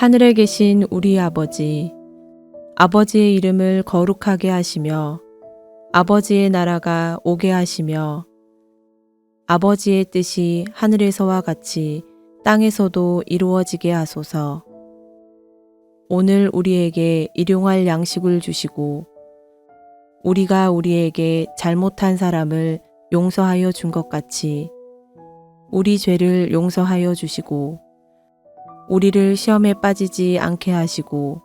하늘에 계신 우리 아버지, 아버지의 이름을 거룩하게 하시며 아버지의 나라가 오게 하시며 아버지의 뜻이 하늘에서와 같이 땅에서도 이루어지게 하소서. 오늘 우리에게 일용할 양식을 주시고 우리가 우리에게 잘못한 사람을 용서하여 준 것 같이 우리 죄를 용서하여 주시고 우리를 시험에 빠지지 않게 하시고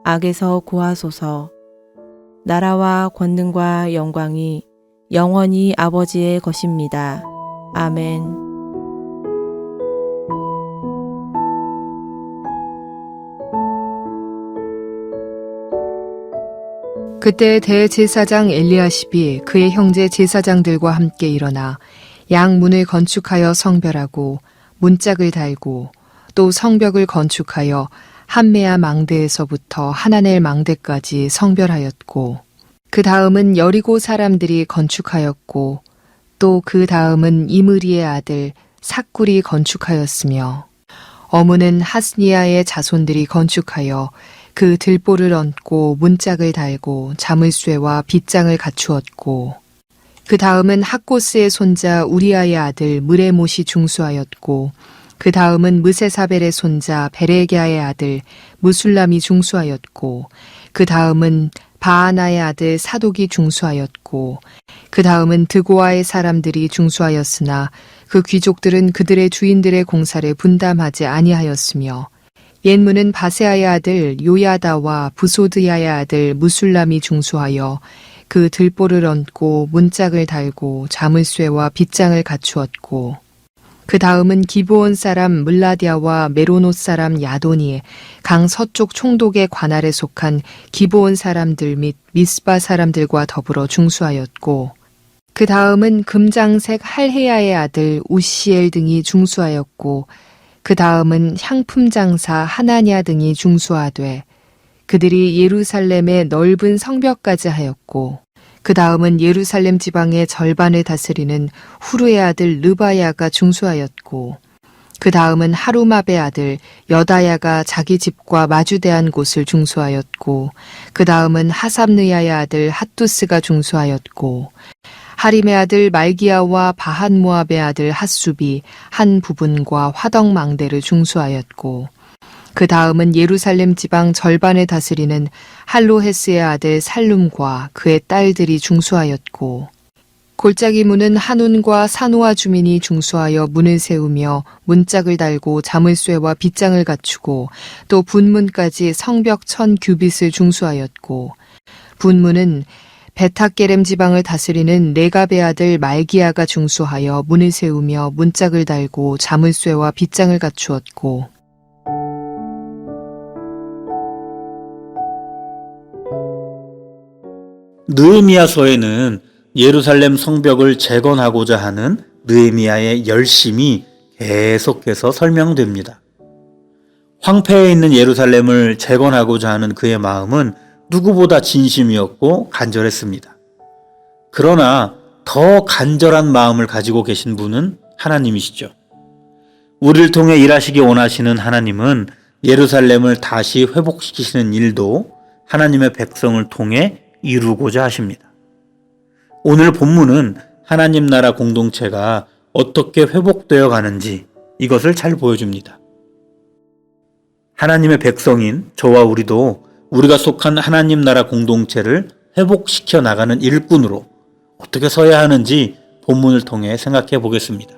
악에서 구하소서. 나라와 권능과 영광이 영원히 아버지의 것입니다. 아멘. 그때 대제사장 엘리야십이 그의 형제 제사장들과 함께 일어나 양문을 건축하여 성별하고 문짝을 달고 또 성벽을 건축하여 한메아 망대에서부터 하나넬 망대까지 성별하였고 그 다음은 여리고 사람들이 건축하였고 또 그 다음은 이므리의 아들 삭굴이 건축하였으며 어무는 하스니아의 자손들이 건축하여 그 들보를 얹고 문짝을 달고 자물쇠와 빗장을 갖추었고 그 다음은 학고스의 손자 우리아의 아들 무레못이 중수하였고 그 다음은 무세사벨의 손자 베레게아의 아들 무술람이 중수하였고 그 다음은 바하나의 아들 사독이 중수하였고 그 다음은 드고아의 사람들이 중수하였으나 그 귀족들은 그들의 주인들의 공사를 분담하지 아니하였으며 옛문은 바세아의 아들 요야다와 부소드야의 아들 무술람이 중수하여 그 들보를 얹고 문짝을 달고 자물쇠와 빗장을 갖추었고 그 다음은 기브온 사람 물라디아와 메로노 사람 야도니 강 서쪽 총독의 관할에 속한 기브온 사람들 및 미스바 사람들과 더불어 중수하였고 그 다음은 금장색 할헤야의 아들 우시엘 등이 중수하였고 그 다음은 향품 장사 하나냐 등이 중수하되 그들이 예루살렘의 넓은 성벽까지 하였고 그 다음은 예루살렘 지방의 절반을 다스리는 후르의 아들 르바야가 중수하였고 그 다음은 하루마베 아들 여다야가 자기 집과 마주대한 곳을 중수하였고 그 다음은 하삽느야의 아들 핫두스가 중수하였고 하림의 아들 말기야와 바한모압의 아들 핫숲이 한 부분과 화덕망대를 중수하였고 그 다음은 예루살렘 지방 절반을 다스리는 할로헤스의 아들 살룸과 그의 딸들이 중수하였고 골짜기 문은 한운과 사노아 주민이 중수하여 문을 세우며 문짝을 달고 자물쇠와 빗장을 갖추고 또 분문까지 성벽 1000규빗을 중수하였고 분문은 베타게렘 지방을 다스리는 네갑의 아들 말기야가 중수하여 문을 세우며 문짝을 달고 자물쇠와 빗장을 갖추었고 느헤미야서에는 예루살렘 성벽을 재건하고자 하는 느헤미야의 열심이 계속해서 설명됩니다. 황폐해 있는 예루살렘을 재건하고자 하는 그의 마음은 누구보다 진심이었고 간절했습니다. 그러나 더 간절한 마음을 가지고 계신 분은 하나님이시죠. 우리를 통해 일하시기 원하시는 하나님은 예루살렘을 다시 회복시키시는 일도 하나님의 백성을 통해 이루고자 하십니다. 오늘 본문은 하나님 나라 공동체가 어떻게 회복되어 가는지 이것을 잘 보여줍니다. 하나님의 백성인 저와 우리도 우리가 속한 하나님 나라 공동체를 회복시켜 나가는 일꾼으로 어떻게 서야 하는지 본문을 통해 생각해 보겠습니다.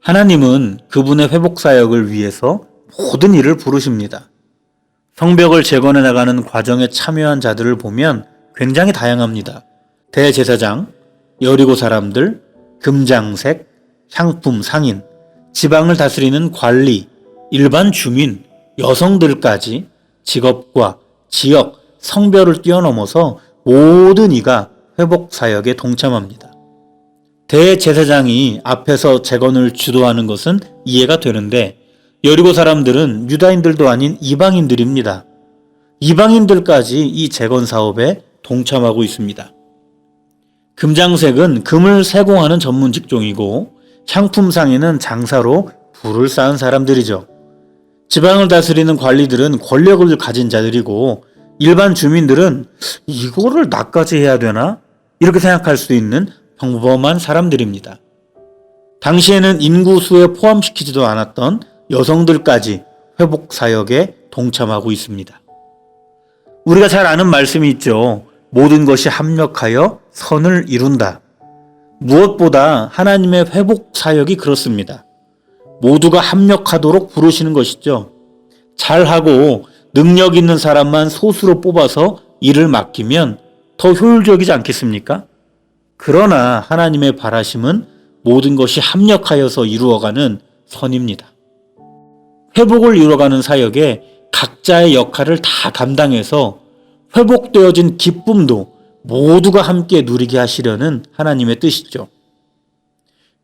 하나님은 그분의 회복 사역을 위해서 모든 일을 부르십니다. 성벽을 재건해 나가는 과정에 참여한 자들을 보면 굉장히 다양합니다. 대제사장, 여리고 사람들, 금장색, 향품 상인, 지방을 다스리는 관리, 일반 주민, 여성들까지 직업과 지역, 성별을 뛰어넘어서 모든 이가 회복 사역에 동참합니다. 대제사장이 앞에서 재건을 주도하는 것은 이해가 되는데 여리고 사람들은 유다인들도 아닌 이방인들입니다. 이방인들까지 이 재건 사업에 동참하고 있습니다. 금장색은 금을 세공하는 전문 직종이고 향품 상인은 장사로 부를 쌓은 사람들이죠. 지방을 다스리는 관리들은 권력을 가진 자들이고 일반 주민들은 이거를 나까지 해야 되나? 이렇게 생각할 수 있는 평범한 사람들입니다. 당시에는 인구수에 포함시키지도 않았던 여성들까지 회복 사역에 동참하고 있습니다. 우리가 잘 아는 말씀이 있죠. 모든 것이 합력하여 선을 이룬다. 무엇보다 하나님의 회복 사역이 그렇습니다. 모두가 합력하도록 부르시는 것이죠. 잘하고 능력 있는 사람만 소수로 뽑아서 일을 맡기면 더 효율적이지 않겠습니까? 그러나 하나님의 바라심은 모든 것이 합력하여서 이루어가는 선입니다. 회복을 이루어가는 사역에 각자의 역할을 다 감당해서 회복되어진 기쁨도 모두가 함께 누리게 하시려는 하나님의 뜻이죠.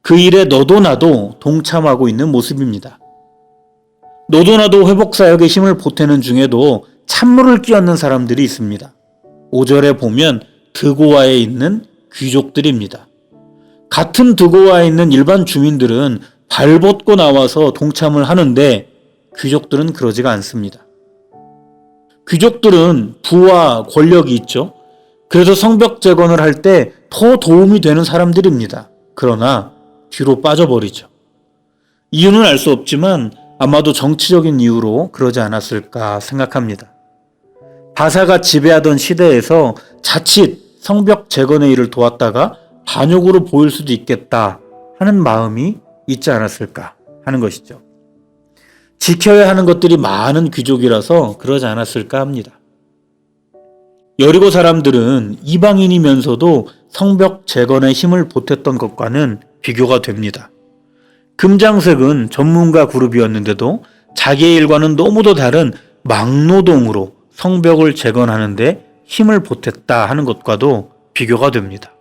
그 일에 너도 나도 동참하고 있는 모습입니다. 너도 나도 회복사역의 힘을 보태는 중에도 찬물을 끼얹는 사람들이 있습니다. 5절에 보면 드고아에 있는 귀족들입니다. 같은 드고아에 있는 일반 주민들은 발벗고 나와서 동참을 하는데 귀족들은 그러지가 않습니다. 귀족들은 부와 권력이 있죠. 그래서 성벽 재건을 할 때 더 도움이 되는 사람들입니다. 그러나 뒤로 빠져버리죠. 이유는 알 수 없지만 아마도 정치적인 이유로 그러지 않았을까 생각합니다. 바사가 지배하던 시대에서 자칫 성벽 재건의 일을 도왔다가 반역으로 보일 수도 있겠다 하는 마음이 있지 않았을까 하는 것이죠. 지켜야 하는 것들이 많은 귀족이라서 그러지 않았을까 합니다. 여리고 사람들은 이방인이면서도 성벽 재건에 힘을 보탰던 것과는 비교가 됩니다. 금장색은 전문가 그룹이었는데도 자기의 일과는 너무도 다른 막노동으로 성벽을 재건하는데 힘을 보탰다 하는 것과도 비교가 됩니다.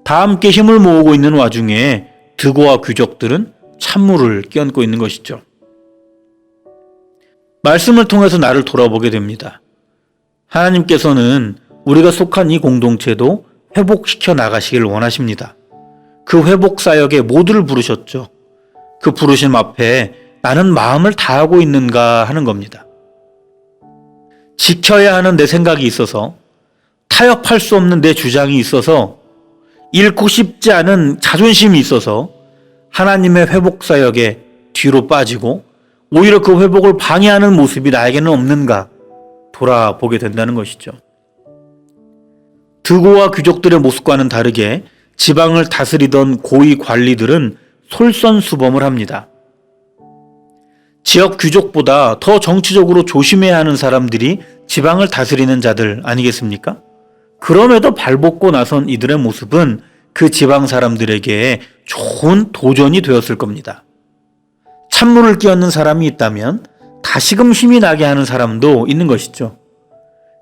다 함께 힘을 모으고 있는 와중에 드고와 귀족들은 찬물을 끼얹고 있는 것이죠. 말씀을 통해서 나를 돌아보게 됩니다. 하나님께서는 우리가 속한 이 공동체도 회복시켜 나가시길 원하십니다. 그 회복 사역에 모두를 부르셨죠. 그 부르심 앞에 나는 마음을 다하고 있는가 하는 겁니다. 지켜야 하는 내 생각이 있어서, 타협할 수 없는 내 주장이 있어서, 잃고 싶지 않은 자존심이 있어서 하나님의 회복 사역에 뒤로 빠지고 오히려 그 회복을 방해하는 모습이 나에게는 없는가 돌아보게 된다는 것이죠. 드고와 귀족들의 모습과는 다르게 지방을 다스리던 고위 관리들은 솔선수범을 합니다. 지역 귀족보다 더 정치적으로 조심해야 하는 사람들이 지방을 다스리는 자들 아니겠습니까? 그럼에도 발벗고 나선 이들의 모습은 그 지방 사람들에게 좋은 도전이 되었을 겁니다. 찬물을 끼얹는 사람이 있다면 다시금 힘이 나게 하는 사람도 있는 것이죠.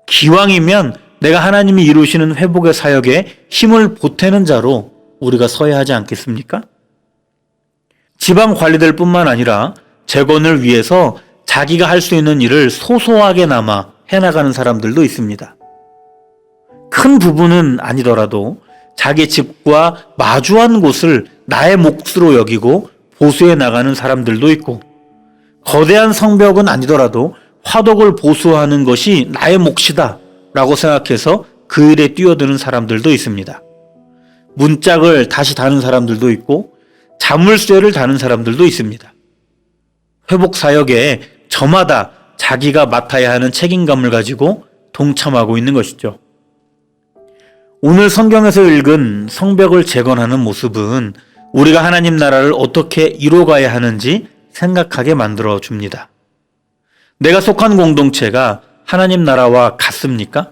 기왕이면 내가 하나님이 이루시는 회복의 사역에 힘을 보태는 자로 우리가 서야 하지 않겠습니까? 지방 관리들 뿐만 아니라 재건을 위해서 자기가 할 수 있는 일을 소소하게나마 해나가는 사람들도 있습니다. 큰 부분은 아니더라도 자기 집과 마주한 곳을 나의 몫으로 여기고 보수해 나가는 사람들도 있고, 거대한 성벽은 아니더라도 화덕을 보수하는 것이 나의 몫이다 라고 생각해서 그 일에 뛰어드는 사람들도 있습니다. 문짝을 다시 다는 사람들도 있고 자물쇠를 다는 사람들도 있습니다. 회복 사역에 저마다 자기가 맡아야 하는 책임감을 가지고 동참하고 있는 것이죠. 오늘 성경에서 읽은 성벽을 재건하는 모습은 우리가 하나님 나라를 어떻게 이뤄가야 하는지 생각하게 만들어 줍니다. 내가 속한 공동체가 하나님 나라와 같습니까?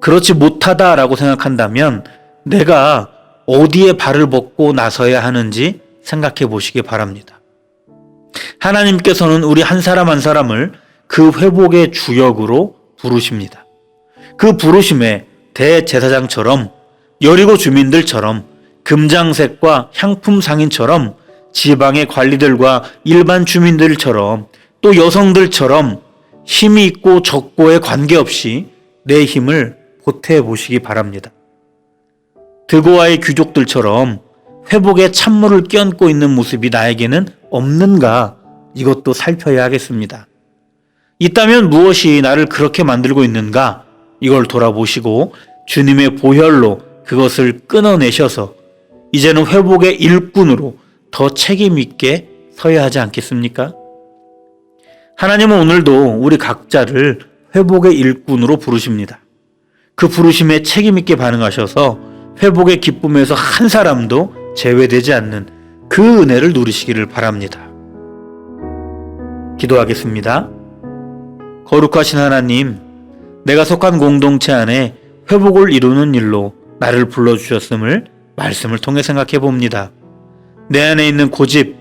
그렇지 못하다라고 생각한다면 내가 어디에 발을 벗고 나서야 하는지 생각해 보시기 바랍니다. 하나님께서는 우리 한 사람 한 사람을 그 회복의 주역으로 부르십니다. 그 부르심에 대제사장처럼, 여리고 주민들처럼, 금장색과 향품 상인처럼, 지방의 관리들과 일반 주민들처럼, 또 여성들처럼 힘이 있고 적고에 관계없이 내 힘을 보태 보시기 바랍니다. 드고아의 귀족들처럼 회복에 찬물을 끼얹고 있는 모습이 나에게는 없는가 이것도 살펴야 하겠습니다. 있다면 무엇이 나를 그렇게 만들고 있는가? 이걸 돌아보시고 주님의 보혈로 그것을 끊어내셔서 이제는 회복의 일꾼으로 더 책임 있게 서야 하지 않겠습니까? 하나님은 오늘도 우리 각자를 회복의 일꾼으로 부르십니다. 그 부르심에 책임 있게 반응하셔서 회복의 기쁨에서 한 사람도 제외되지 않는 그 은혜를 누리시기를 바랍니다. 기도하겠습니다. 거룩하신 하나님, 내가 속한 공동체 안에 회복을 이루는 일로 나를 불러주셨음을 말씀을 통해 생각해 봅니다. 내 안에 있는 고집,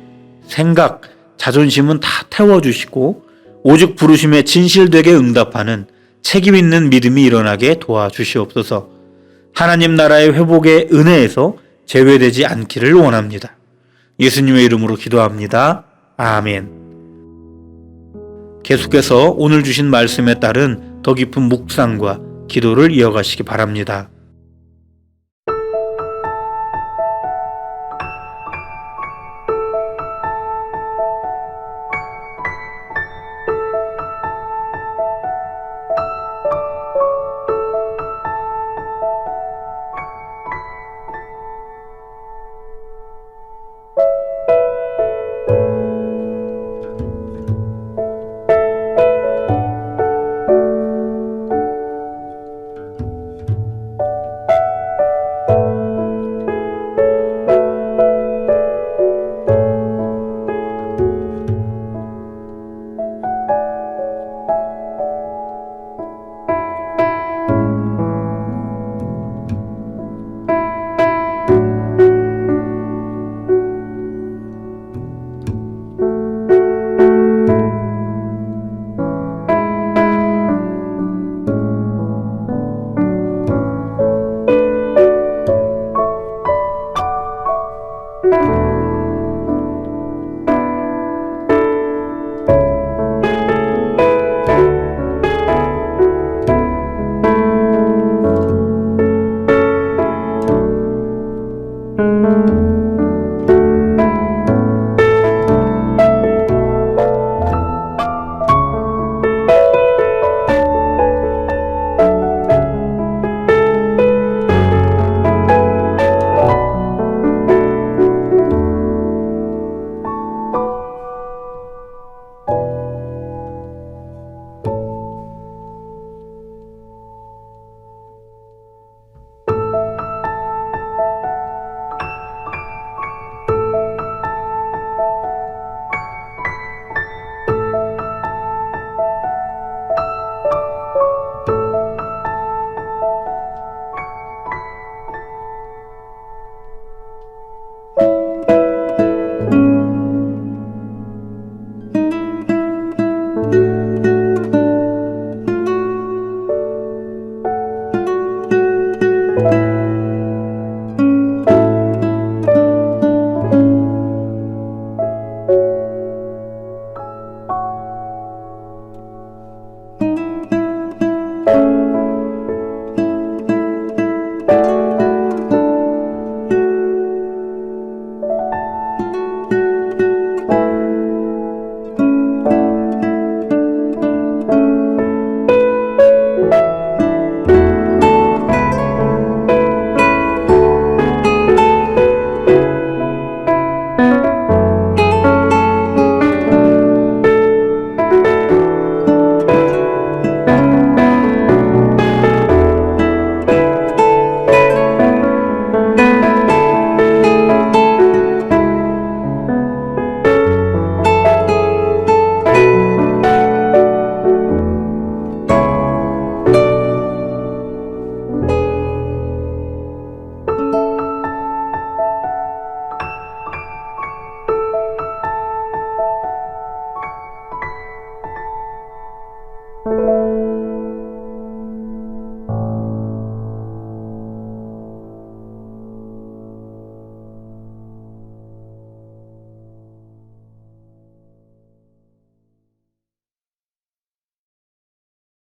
생각, 자존심은 다 태워주시고 오직 부르심에 진실되게 응답하는 책임 있는 믿음이 일어나게 도와주시옵소서. 하나님 나라의 회복의 은혜에서 제외되지 않기를 원합니다. 예수님의 이름으로 기도합니다. 아멘. 계속해서 오늘 주신 말씀에 따른 더 깊은 묵상과 기도를 이어가시기 바랍니다.